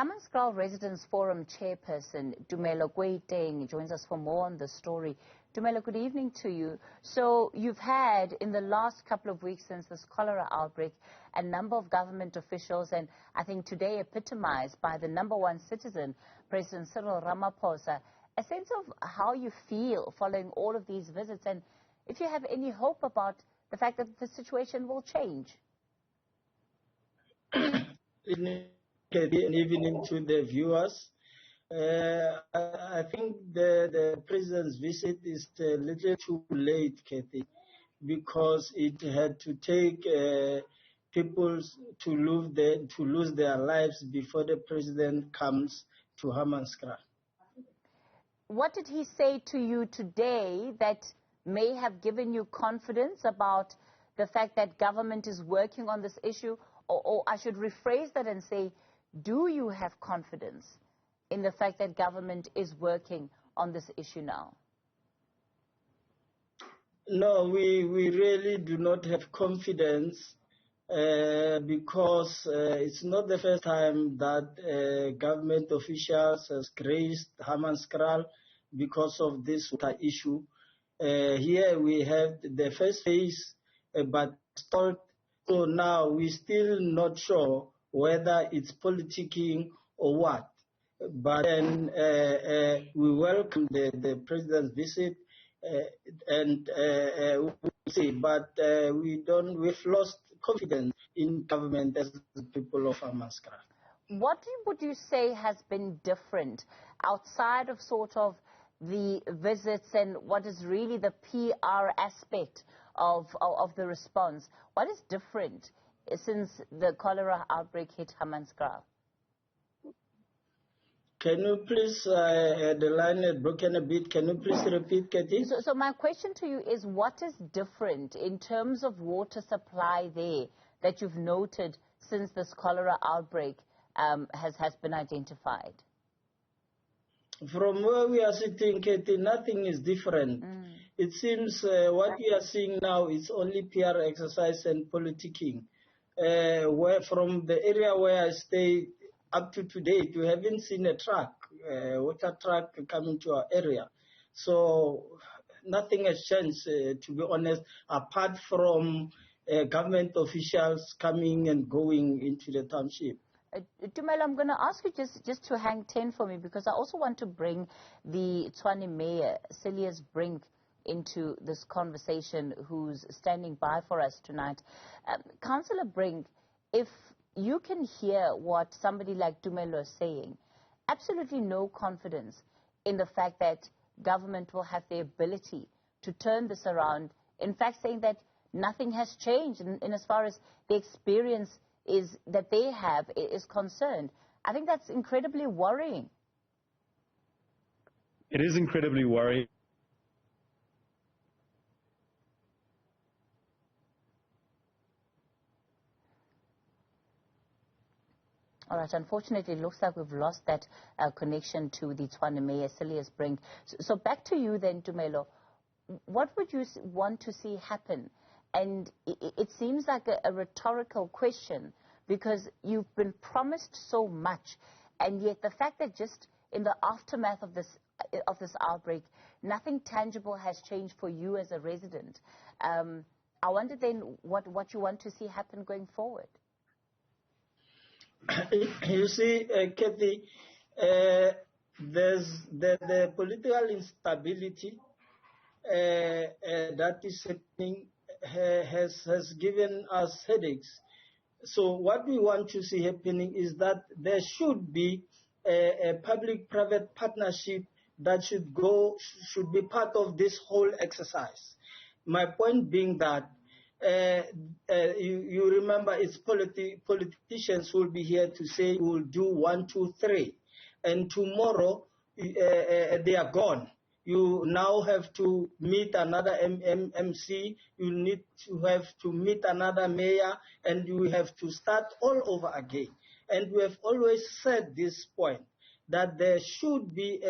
Hammanskraal Residents Forum chairperson Tumelo Koitheng joins us for more on the story. Tumelo, good evening to you. So you've had, in the last couple of weeks since this cholera outbreak, a number of government officials, and I think today epitomized by the #1 citizen, President Cyril Ramaphosa, a sense of how you feel following all of these visits, and if you have any hope about the fact that the situation will change. Good evening to the viewers. I think the president's visit is a little too late, Kathy, because it had to take people to lose their lives before the president comes to Hammanskraal. What did he say to you today that may have given you confidence about the fact that government is working on this issue? Or I should rephrase that and say, do you have confidence in the fact that government is working on this issue now? No, we really do not have confidence because it's not the first time that government officials has graced Hammanskraal because of this water issue. Here we have the first phase, but stalled. So now we're still not sure whether it's politicking or what. But then we welcome the president's visit and we'll see. But we've lost confidence in government as the people of Hammanskraal. What would you say has been different outside of sort of the visits and what is really the PR aspect of the response? What is different since the cholera outbreak hit Hammanskraal? Can you please, the line had broken a bit, can you please repeat, Kathy? So my question to you is, what is different in terms of water supply there that you've noted since this cholera outbreak has been identified? From where we are sitting, Kathy, nothing is different. It seems what we are seeing now is only PR exercise and politicking. Where from the area where I stay up to today, we haven't seen a truck, water truck coming to our area. So nothing has changed, to be honest, apart from government officials coming and going into the township. Tumelo, I'm going to ask you just to hang 10 for me, because I also want to bring the Tshwane Mayor, Cilliers Brink, into this conversation, who's standing by for us tonight. Councillor Brink, if you can hear what somebody like Tumelo is saying, absolutely no confidence in the fact that government will have the ability to turn this around, in fact saying that nothing has changed in as far as the experience is that they have is concerned. I think that's incredibly worrying. It is incredibly worrying. All right, unfortunately, it looks like we've lost that connection to the Tshwane Mayor, Cilliers Brink. So back to you then, Tumelo. What would you want to see happen? And it seems like a rhetorical question, because you've been promised so much, and yet the fact that just in the aftermath of this outbreak, nothing tangible has changed for you as a resident. I wonder then what you want to see happen going forward. You see, Kathy, there's the political instability that is happening has given us headaches. So what we want to see happening is that there should be a public-private partnership that should be part of this whole exercise. My point being that you remember it's politicians who will be here to say we'll do 1, 2, 3, and tomorrow they are gone. You now have to meet another MC, you need to have to meet another mayor, and you have to start all over again. And we have always said this point, that there should be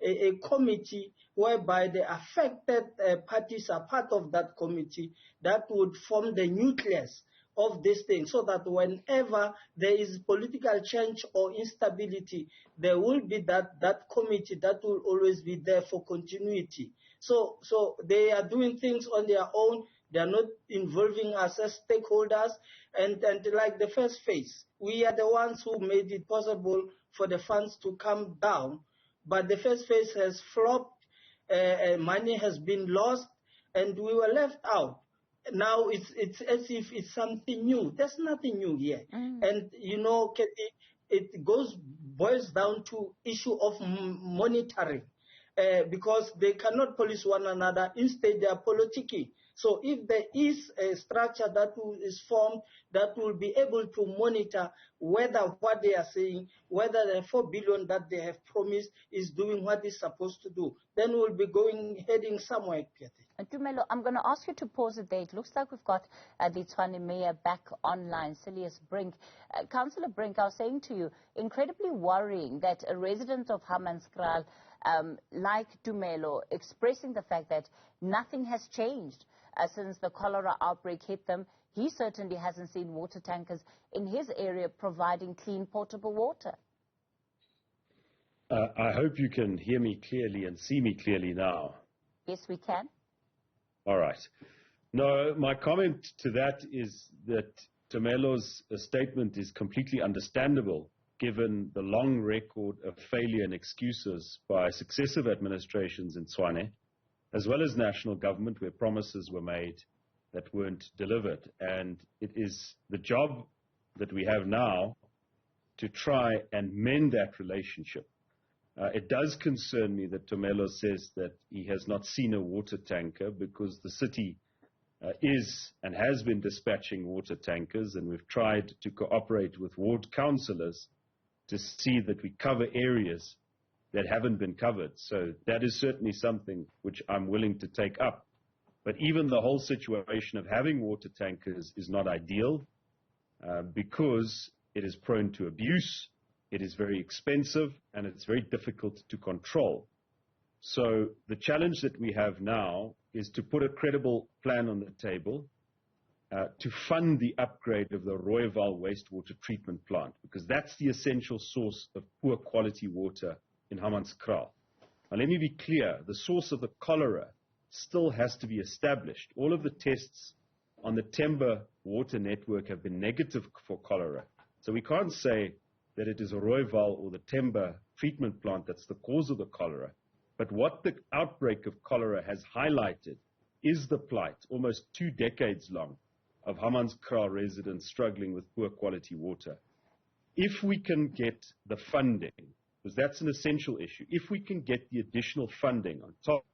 a committee whereby the affected parties are part of that committee that would form the nucleus of this thing, so that whenever there is political change or instability, there will be that committee that will always be there for continuity. So they are doing things on their own. They are not involving us as stakeholders. And like the first phase, we are the ones who made it possible for the funds to come down. But the first phase has flopped. Money has been lost, and we were left out. Now it's as if it's something new. There's nothing new here. And, you know, it boils down to issue of monitoring, because they cannot police one another. Instead, they are politicking. So if there is a structure that is formed that will be able to monitor whether what they are saying, whether the 4 billion that they have promised is doing what it's supposed to do, then we'll be heading somewhere. Tumelo, I'm going to ask you to pause it there. It looks like we've got the Tshwane Mayor back online, Cilliers Brink. Councillor Brink, I was saying to you, incredibly worrying that a resident of Hammanskraal, like Tumelo, expressing the fact that nothing has changed since the cholera outbreak hit them. He certainly hasn't seen water tankers in his area providing clean, potable water. I hope you can hear me clearly and see me clearly now. Yes, we can. All right. No, my comment to that is that Tumelo's statement is completely understandable, given the long record of failure and excuses by successive administrations in Tshwane, as well as national government, where promises were made that weren't delivered. And it is the job that we have now to try and mend that relationship. It does concern me that Tumelo says that he has not seen a water tanker, because the city is and has been dispatching water tankers, and we've tried to cooperate with ward councillors to see that we cover areas that haven't been covered. So that is certainly something which I'm willing to take up. But even the whole situation of having water tankers is not ideal, because it is prone to abuse, it is very expensive, and it's very difficult to control. So the challenge that we have now is to put a credible plan on the table to fund the upgrade of the Rooiwal wastewater treatment plant, because that's the essential source of poor quality water in Hammanskraal. Now, let me be clear, the source of the cholera still has to be established. All of the tests on the Temba water network have been negative for cholera. So we can't say that it is a Rooiwal or the Temba treatment plant that's the cause of the cholera. But what the outbreak of cholera has highlighted is the plight, almost 2 decades long, of Hammanskraal residents struggling with poor quality water. If we can get the funding, because that's an essential issue, if we can get the additional funding on top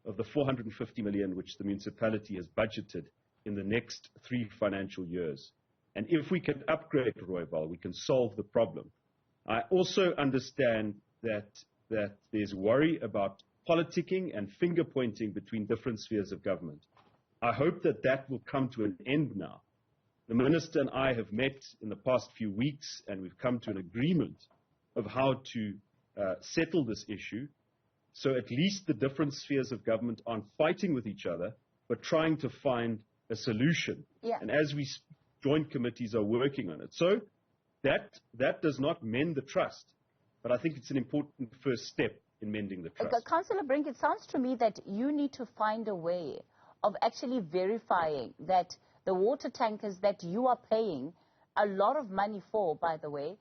of the 450 million which the municipality has budgeted in the next 3 financial years, and if we can upgrade Rooiwal, we can solve the problem. I also understand that there's worry about politicking and finger-pointing between different spheres of government. I hope that that will come to an end now. The Minister and I have met in the past few weeks, and we've come to an agreement of how to settle this issue, so at least the different spheres of government aren't fighting with each other, but trying to find a solution. Yeah. And as we joint committees are working on it. So that does not mend the trust, but I think it's an important first step in mending the trust. Councillor Brink, it sounds to me that you need to find a way of actually verifying that the water tankers that you are paying a lot of money for, by the way,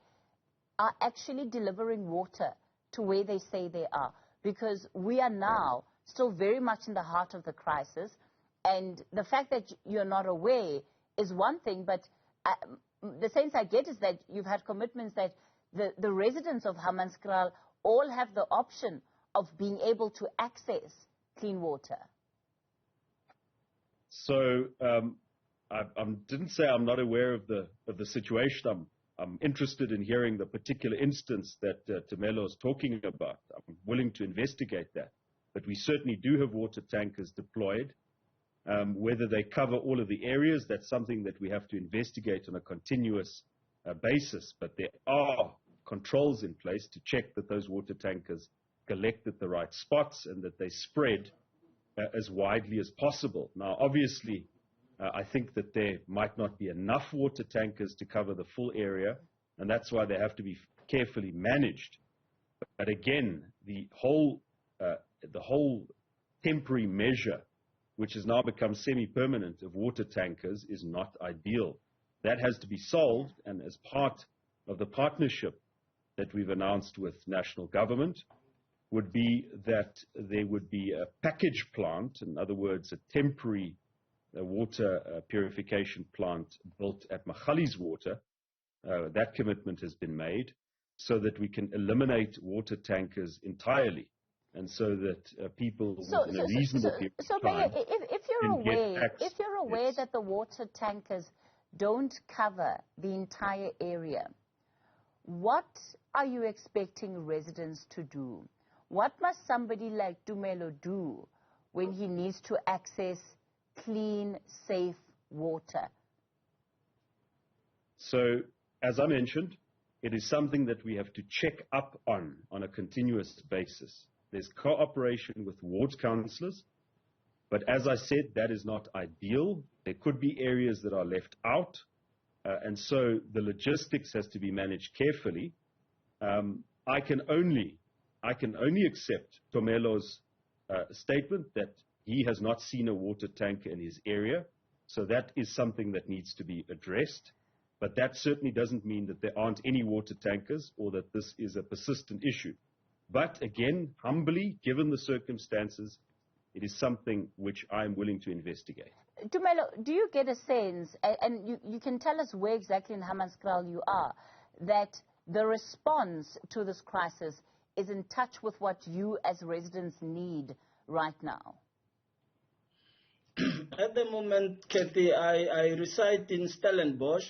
are actually delivering water to where they say they are. Because we are now still very much in the heart of the crisis, and the fact that you're not aware is one thing, but the sense I get is that you've had commitments that the residents of Hammanskraal all have the option of being able to access clean water. So I didn't say I'm not aware of the situation. I'm interested in hearing the particular instance that Tumelo is talking about. I'm willing to investigate that. But we certainly do have water tankers deployed. Whether they cover all of the areas, that's something that we have to investigate on a continuous basis. But there are controls in place to check that those water tankers collect at the right spots and that they spread as widely as possible. Now, obviously, I think that there might not be enough water tankers to cover the full area, and that's why they have to be carefully managed. But again, the whole temporary measure, which has now become semi-permanent, of water tankers is not ideal. That has to be solved, and as part of the partnership that we've announced with national government would be that there would be a package plant, in other words, a temporary water purification plant built at Magalies Water. That commitment has been made so that we can eliminate water tankers entirely, and so that people within a reasonable period of time if you're aware that the water tankers don't cover the entire area, what are you expecting residents to do? What must somebody like Tumelo do when he needs to access clean, safe water? So, as I mentioned, it is something that we have to check up on a continuous basis. There's cooperation with ward councillors, but as I said, that is not ideal. There could be areas that are left out, and so the logistics has to be managed carefully. I can only accept Tumelo's statement that he has not seen a water tanker in his area, so that is something that needs to be addressed. But that certainly doesn't mean that there aren't any water tankers or that this is a persistent issue. But again, humbly, given the circumstances, it is something which I am willing to investigate. Tumelo, do you get a sense, and you can tell us where exactly in Hammanskraal you are, that the response to this crisis is in touch with what you as residents need right now? At the moment, Kathy, I reside in Stellenbosch.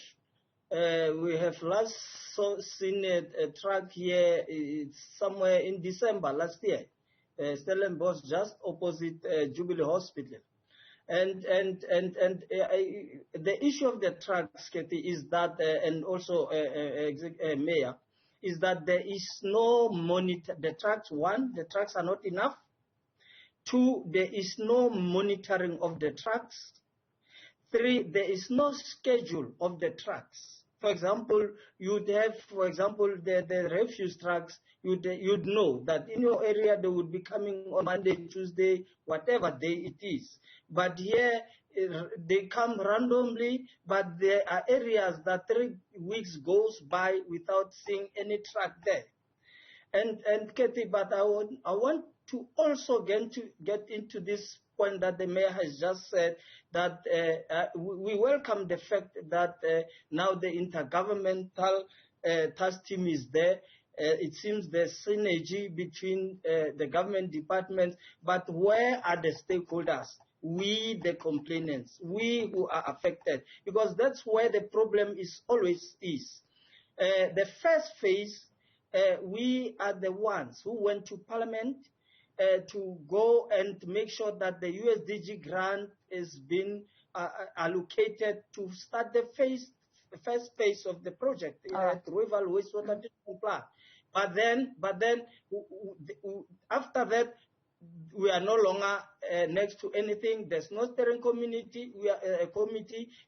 We have last seen a truck here. It's somewhere in December last year. Stellenbosch, just opposite Jubilee Hospital. And the issue of the trucks, Kathy, is that, and also Mayor, is that there is no monitor. The trucks, one, the trucks are not enough. Two, there is no monitoring of the trucks. Three, there is no schedule of the trucks. For example, you'd have, for example, the refuse trucks, you'd know that in your area they would be coming on Monday, Tuesday, whatever day it is. But here, they come randomly, but there are areas that 3 weeks goes by without seeing any truck there. And Katie, but I want to also get into this point that the mayor has just said, that we welcome the fact that now the intergovernmental task team is there. It seems there's synergy between the government departments, but where are the stakeholders? We, the complainants, we who are affected, because that's where the problem always is. The first phase, we are the ones who went to Parliament to go and make sure that the USDG grant is being allocated to start the first phase of the project at Rival Wastewater Treatment Plant. But then after that, we are no longer next to anything. There's no steering committee.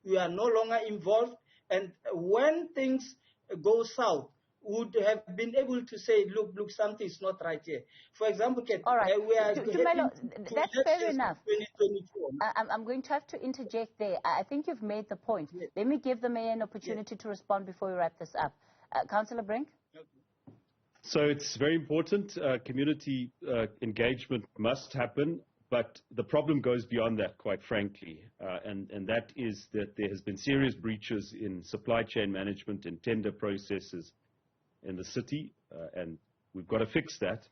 We are no longer involved. And when things go south, would have been able to say, look, something is not right here. For example, all right. We are Tumelo, that's fair enough. 2022. I'm going to have to interject there. I think you've made the point. Yes. Let me give the mayor an opportunity to respond before we wrap this up. Councillor Brink? Okay. So it's very important. Community engagement must happen, but the problem goes beyond that, quite frankly, and that is that there has been serious breaches in supply chain management and tender processes in the city, and we've got to fix that.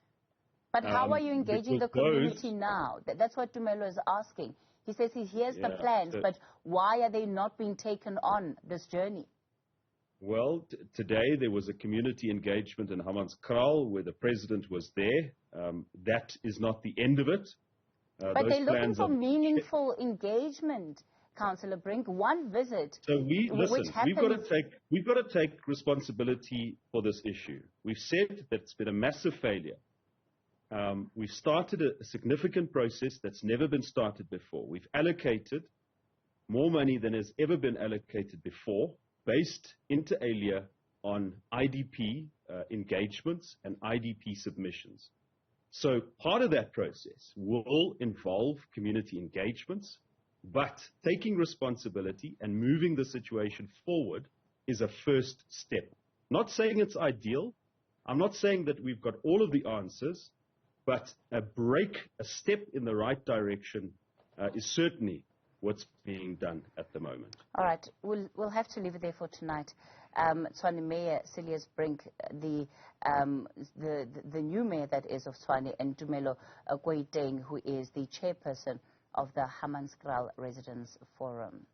But how are you engaging the community now? That's what Tumelo is asking. He says he hears the plans, but why are they not being taken on this journey? Well, today there was a community engagement in Hammanskraal where the president was there. That is not the end of it. But they're looking for meaningful engagement, Councillor Brink. One visit. So we've got to take responsibility for this issue. We've said that it's been a massive failure. We've started a significant process that's never been started before. We've allocated more money than has ever been allocated before, based inter alia on IDP engagements and IDP submissions. So part of that process will involve community engagements, but taking responsibility and moving the situation forward is a first step. Not saying it's ideal. I'm not saying that we've got all of the answers, but a step in the right direction is certainly what's being done at the moment. All right, we'll have to leave it there for tonight. Tshwane Mayor Cilliers Brink, the new mayor that is of Tshwane, and Tumelo Koitheng, who is the chairperson of the Hammanskraal Residents Forum.